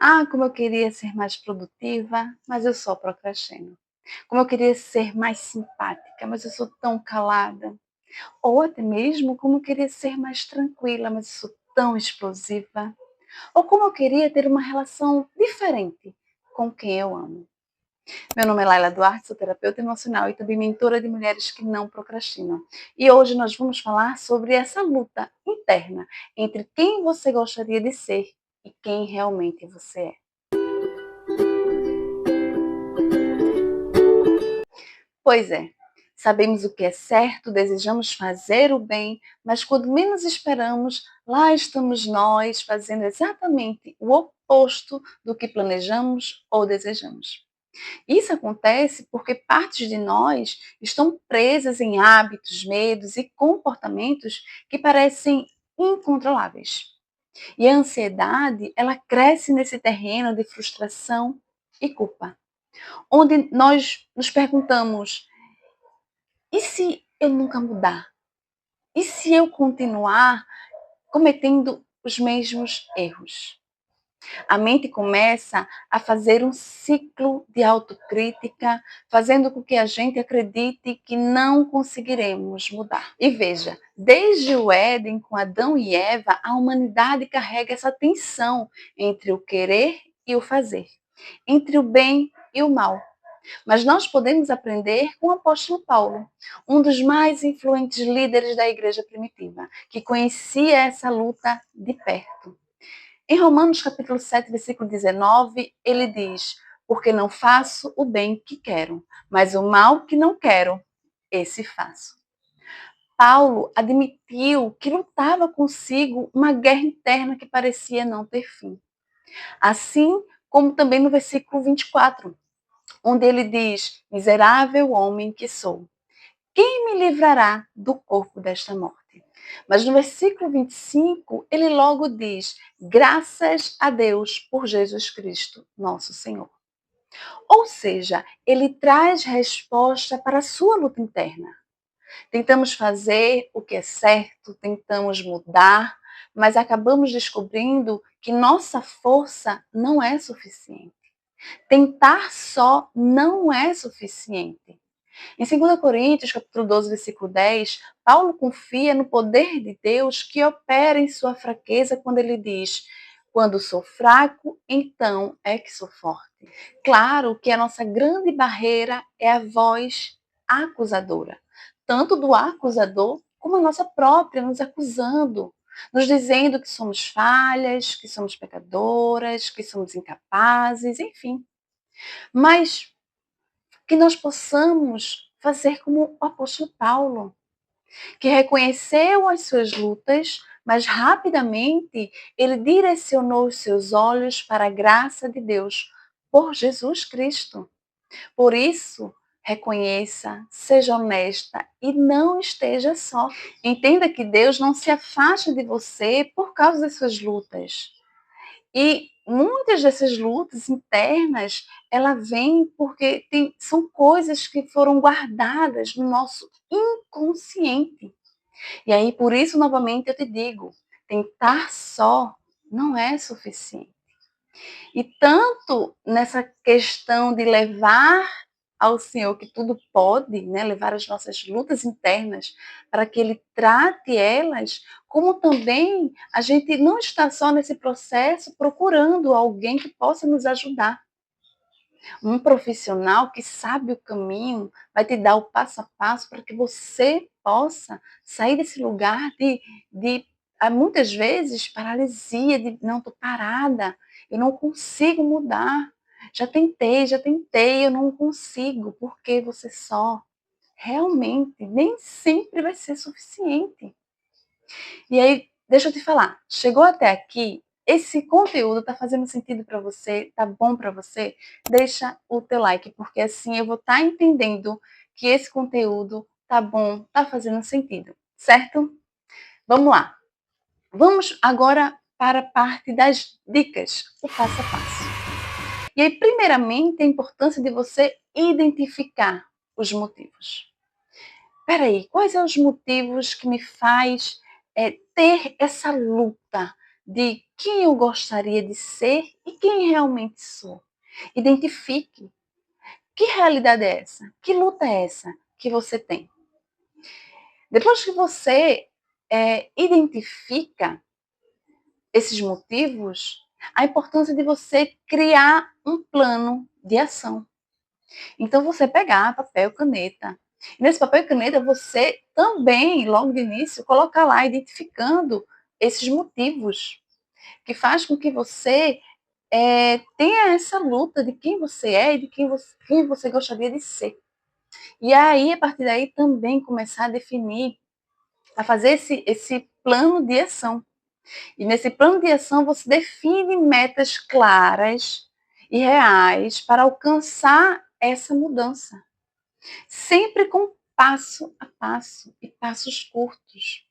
Ah, como eu queria ser mais produtiva, mas eu só procrastino. Como eu queria ser mais simpática, mas eu sou tão calada. Ou até mesmo como eu queria ser mais tranquila, mas eu sou tão explosiva. Ou como eu queria ter uma relação diferente com quem eu amo. Meu nome é Laila Duarte, sou terapeuta emocional e também mentora de mulheres que não procrastinam. E hoje nós vamos falar sobre essa luta interna entre quem você gostaria de ser e quem realmente você é. Pois é, sabemos o que é certo, desejamos fazer o bem, mas quando menos esperamos, lá estamos nós fazendo exatamente o oposto do que planejamos ou desejamos. Isso acontece porque partes de nós estão presas em hábitos, medos e comportamentos que parecem incontroláveis. E a ansiedade, ela cresce nesse terreno de frustração e culpa, onde nós nos perguntamos: e se eu nunca mudar? E se eu continuar cometendo os mesmos erros? A mente começa a fazer um ciclo de autocrítica, fazendo com que a gente acredite que não conseguiremos mudar. E veja, desde o Éden, com Adão e Eva, a humanidade carrega essa tensão entre o querer e o fazer, entre o bem e o mal. Mas nós podemos aprender com o apóstolo Paulo, um dos mais influentes líderes da igreja primitiva, que conhecia essa luta de perto. Em Romanos capítulo 7, versículo 19, ele diz: porque não faço o bem que quero, mas o mal que não quero, esse faço. Paulo admitiu que lutava consigo uma guerra interna que parecia não ter fim. Assim como também no versículo 24, onde ele diz: miserável homem que sou, quem me livrará do corpo desta morte? Mas no versículo 25, ele logo diz: graças a Deus por Jesus Cristo, nosso Senhor. Ou seja, ele traz resposta para a sua luta interna. Tentamos fazer o que é certo, tentamos mudar, mas acabamos descobrindo que nossa força não é suficiente. Tentar só não é suficiente. Em 2 Coríntios, capítulo 12, versículo 10, Paulo confia no poder de Deus que opera em sua fraqueza quando ele diz: quando sou fraco, então é que sou forte. Claro que a nossa grande barreira é a voz acusadora, tanto do acusador como a nossa própria, nos acusando, nos dizendo que somos falhas, que somos pecadoras, que somos incapazes, enfim. Mas que nós possamos fazer como o apóstolo Paulo, que reconheceu as suas lutas, mas rapidamente ele direcionou os seus olhos para a graça de Deus por Jesus Cristo. Por isso, reconheça, seja honesta e não esteja só. Entenda que Deus não se afasta de você por causa das suas lutas. E muitas dessas lutas internas, ela vem porque são coisas que foram guardadas no nosso inconsciente. E aí, por isso, novamente, eu te digo, tentar só não é suficiente. E tanto nessa questão de levar ao Senhor que tudo pode, né, levar as nossas lutas internas para que Ele trate elas, como também a gente não está só nesse processo procurando alguém que possa nos ajudar. Um profissional que sabe o caminho vai te dar o passo a passo para que você possa sair desse lugar de muitas vezes, paralisia, de não, estou parada, eu não consigo mudar. Já tentei, eu não consigo, porque você só realmente nem sempre vai ser suficiente. E aí, deixa eu te falar, chegou até aqui, esse conteúdo está fazendo sentido para você, tá bom para você? Deixa o teu like, porque assim eu vou estar entendendo que esse conteúdo tá bom, tá fazendo sentido, certo? Vamos lá. Vamos agora para a parte das dicas, o passo a passo. E aí, primeiramente, a importância de você identificar os motivos. Peraí, quais são os motivos que me faz ter essa luta de quem eu gostaria de ser e quem realmente sou. Identifique. Que realidade é essa? Que luta é essa que você tem? Depois que você identifica esses motivos, a importância de você criar um plano de ação. Então, você pegar papel e caneta. E nesse papel e caneta, você também, logo de início, colocar lá, identificando esses motivos, que faz com que você tenha essa luta de quem você é e de quem você gostaria de ser. E aí, a partir daí, também começar a definir, a fazer esse plano de ação. E nesse plano de ação, você define metas claras e reais para alcançar essa mudança. Sempre com passo a passo e passos curtos.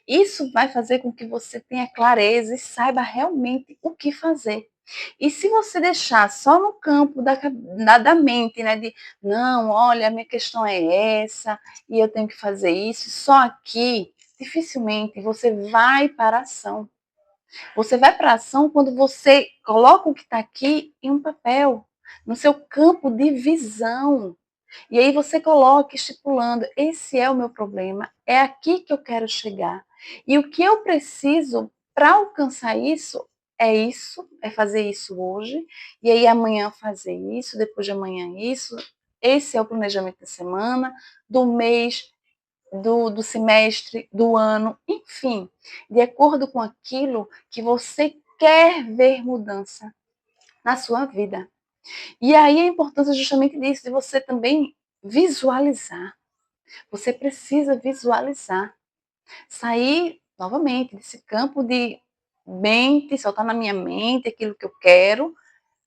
Isso vai fazer com que você tenha clareza e saiba realmente o que fazer. E se você deixar só no campo da mente, né, de não, olha, a minha questão é essa, e eu tenho que fazer isso, só aqui, dificilmente você vai para a ação. Você vai para a ação quando você coloca o que está aqui em um papel, no seu campo de visão. E aí você coloca estipulando, esse é o meu problema, é aqui que eu quero chegar. E o que eu preciso para alcançar isso, é fazer isso hoje, e aí amanhã fazer isso, depois de amanhã isso. Esse é o planejamento da semana, do mês, do semestre, do ano, enfim, de acordo com aquilo que você quer ver mudança na sua vida. E aí a importância justamente disso, de você também visualizar. Você precisa visualizar. Sair, novamente, desse campo de mente, só está na minha mente aquilo que eu quero,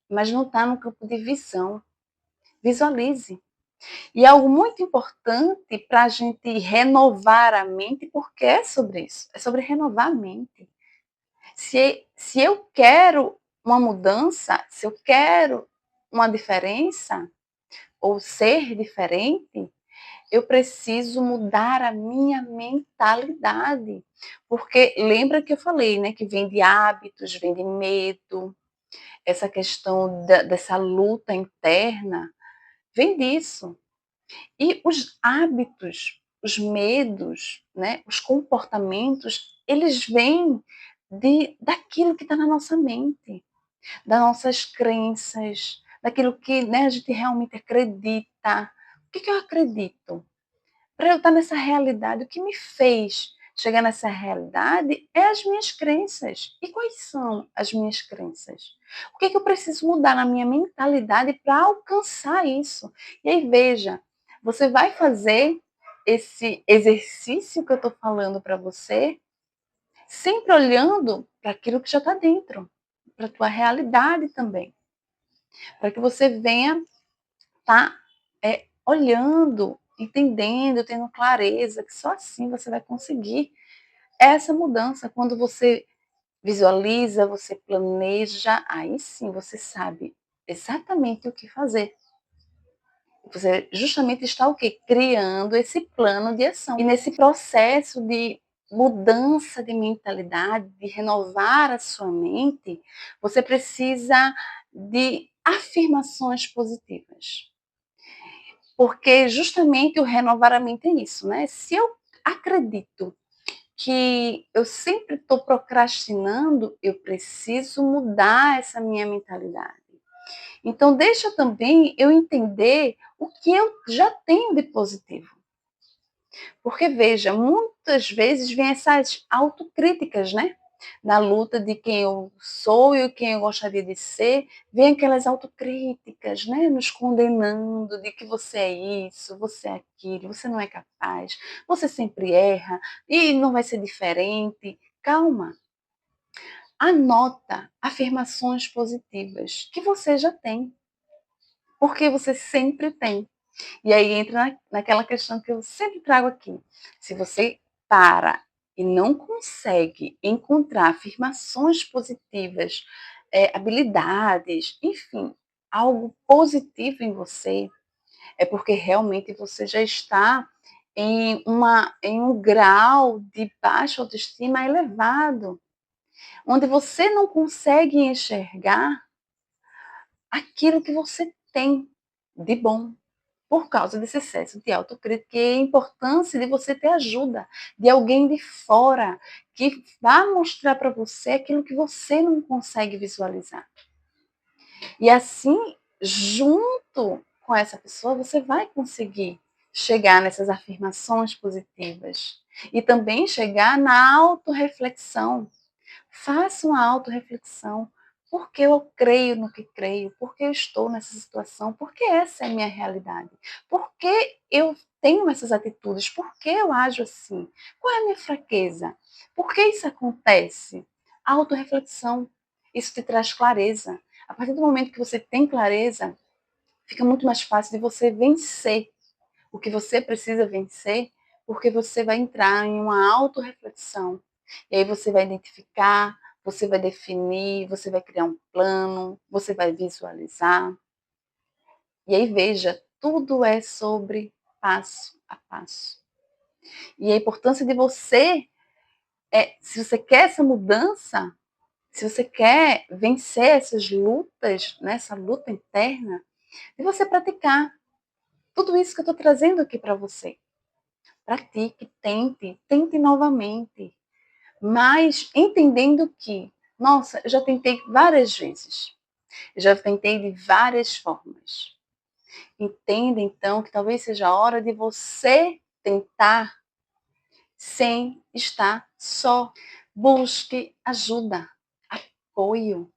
mas não está no campo de visão. Visualize. E algo muito importante para a gente renovar a mente, porque é sobre isso, é sobre renovar a mente. Se eu quero uma mudança, se eu quero uma diferença, ou ser diferente, eu preciso mudar a minha mentalidade. Porque lembra que eu falei, né, que vem de hábitos, vem de medo, essa questão dessa luta interna, vem disso. E os hábitos, os medos, né, os comportamentos, eles vêm daquilo que está na nossa mente, das nossas crenças, daquilo que, né, a gente realmente acredita. O que eu acredito? Para eu estar nessa realidade, o que me fez chegar nessa realidade é as minhas crenças. E quais são as minhas crenças? O que eu preciso mudar na minha mentalidade para alcançar isso? E aí, veja, você vai fazer esse exercício que eu estou falando para você, sempre olhando para aquilo que já está dentro, para a tua realidade também. Para que você venha estar olhando, entendendo, tendo clareza, que só assim você vai conseguir essa mudança. Quando você visualiza, você planeja, aí sim você sabe exatamente o que fazer. Você justamente está o quê? Criando esse plano de ação. E nesse processo de mudança de mentalidade, de renovar a sua mente, você precisa de afirmações positivas. Porque justamente o renovar a mente é isso, né? Se eu acredito que eu sempre estou procrastinando, eu preciso mudar essa minha mentalidade. Então, deixa também eu entender o que eu já tenho de positivo. Porque, veja, muitas vezes vem essas autocríticas, né? Na luta de quem eu sou e quem eu gostaria de ser, vem aquelas autocríticas, né? Nos condenando de que você é isso, você é aquilo, você não é capaz, você sempre erra e não vai ser diferente. Calma. Anota afirmações positivas que você já tem, porque você sempre tem. E aí entra naquela questão que eu sempre trago aqui. Se você para e não consegue encontrar afirmações positivas, habilidades, enfim, algo positivo em você, é porque realmente você já está em um grau de baixa autoestima elevado. onde você não consegue enxergar aquilo que você tem de bom, por causa desse excesso de autocrítica e a importância de você ter ajuda de alguém de fora que vá mostrar para você aquilo que você não consegue visualizar. E assim, junto com essa pessoa, você vai conseguir chegar nessas afirmações positivas e também chegar na autorreflexão. Faça uma autorreflexão. Por que eu creio no que creio? Por que eu estou nessa situação? Por que essa é a minha realidade? Por que eu tenho essas atitudes? Por que eu ajo assim? Qual é a minha fraqueza? Por que isso acontece? Autorreflexão. Isso te traz clareza. A partir do momento que você tem clareza, fica muito mais fácil de você vencer o que você precisa vencer, porque você vai entrar em uma autorreflexão. E aí você vai identificar, você vai definir, você vai criar um plano, você vai visualizar. E aí veja, tudo é sobre passo a passo. E a importância de você, se você quer essa mudança, se você quer vencer essas lutas, né, essa luta interna, de você praticar tudo isso que eu estou trazendo aqui para você. Pratique, tente novamente, mas entendendo que, nossa, eu já tentei várias vezes, eu já tentei de várias formas. Entenda então que talvez seja a hora de você tentar sem estar só. Busque ajuda, apoio.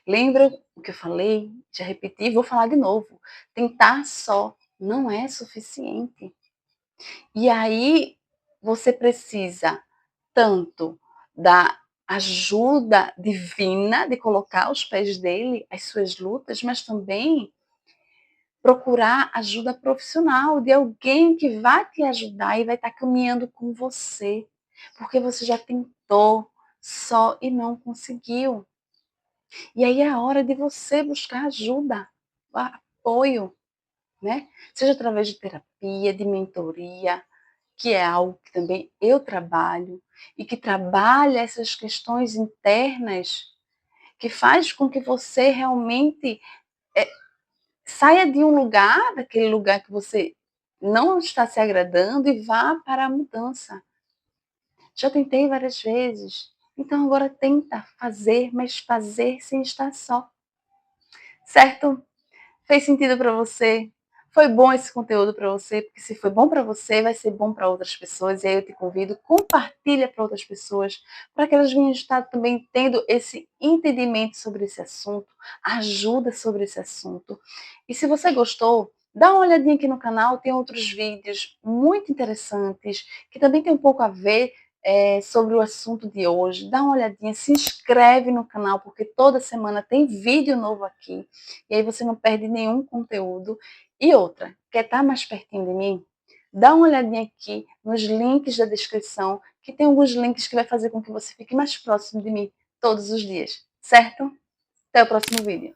Lembra o que eu falei? Já repeti, vou falar de novo. Tentar só não é suficiente. E aí você precisa tanto da ajuda divina, de colocar aos pés dele as suas lutas, mas também procurar ajuda profissional de alguém que vai te ajudar e vai estar caminhando com você, porque você já tentou só e não conseguiu. E aí é a hora de você buscar ajuda, apoio, né? Seja através de terapia, de mentoria, que é algo que também eu trabalho, e que trabalha essas questões internas, que faz com que você realmente saia de um lugar, daquele lugar que você não está se agradando e vá para a mudança. Já tentei várias vezes, então agora tenta fazer, mas fazer sem estar só. Certo? Fez sentido para você? Foi bom esse conteúdo para você? Porque se foi bom para você, vai ser bom para outras pessoas. E aí eu te convido, compartilha para outras pessoas, para que elas venham estar também tendo esse entendimento sobre esse assunto, ajuda sobre esse assunto. E se você gostou, dá uma olhadinha aqui no canal, tem outros vídeos muito interessantes, que também tem um pouco a ver sobre o assunto de hoje. Dá uma olhadinha, se inscreve no canal, porque toda semana tem vídeo novo aqui. E aí você não perde nenhum conteúdo. E outra, quer estar mais pertinho de mim? Dá uma olhadinha aqui nos links da descrição, que tem alguns links que vai fazer com que você fique mais próximo de mim todos os dias, certo? Até o próximo vídeo.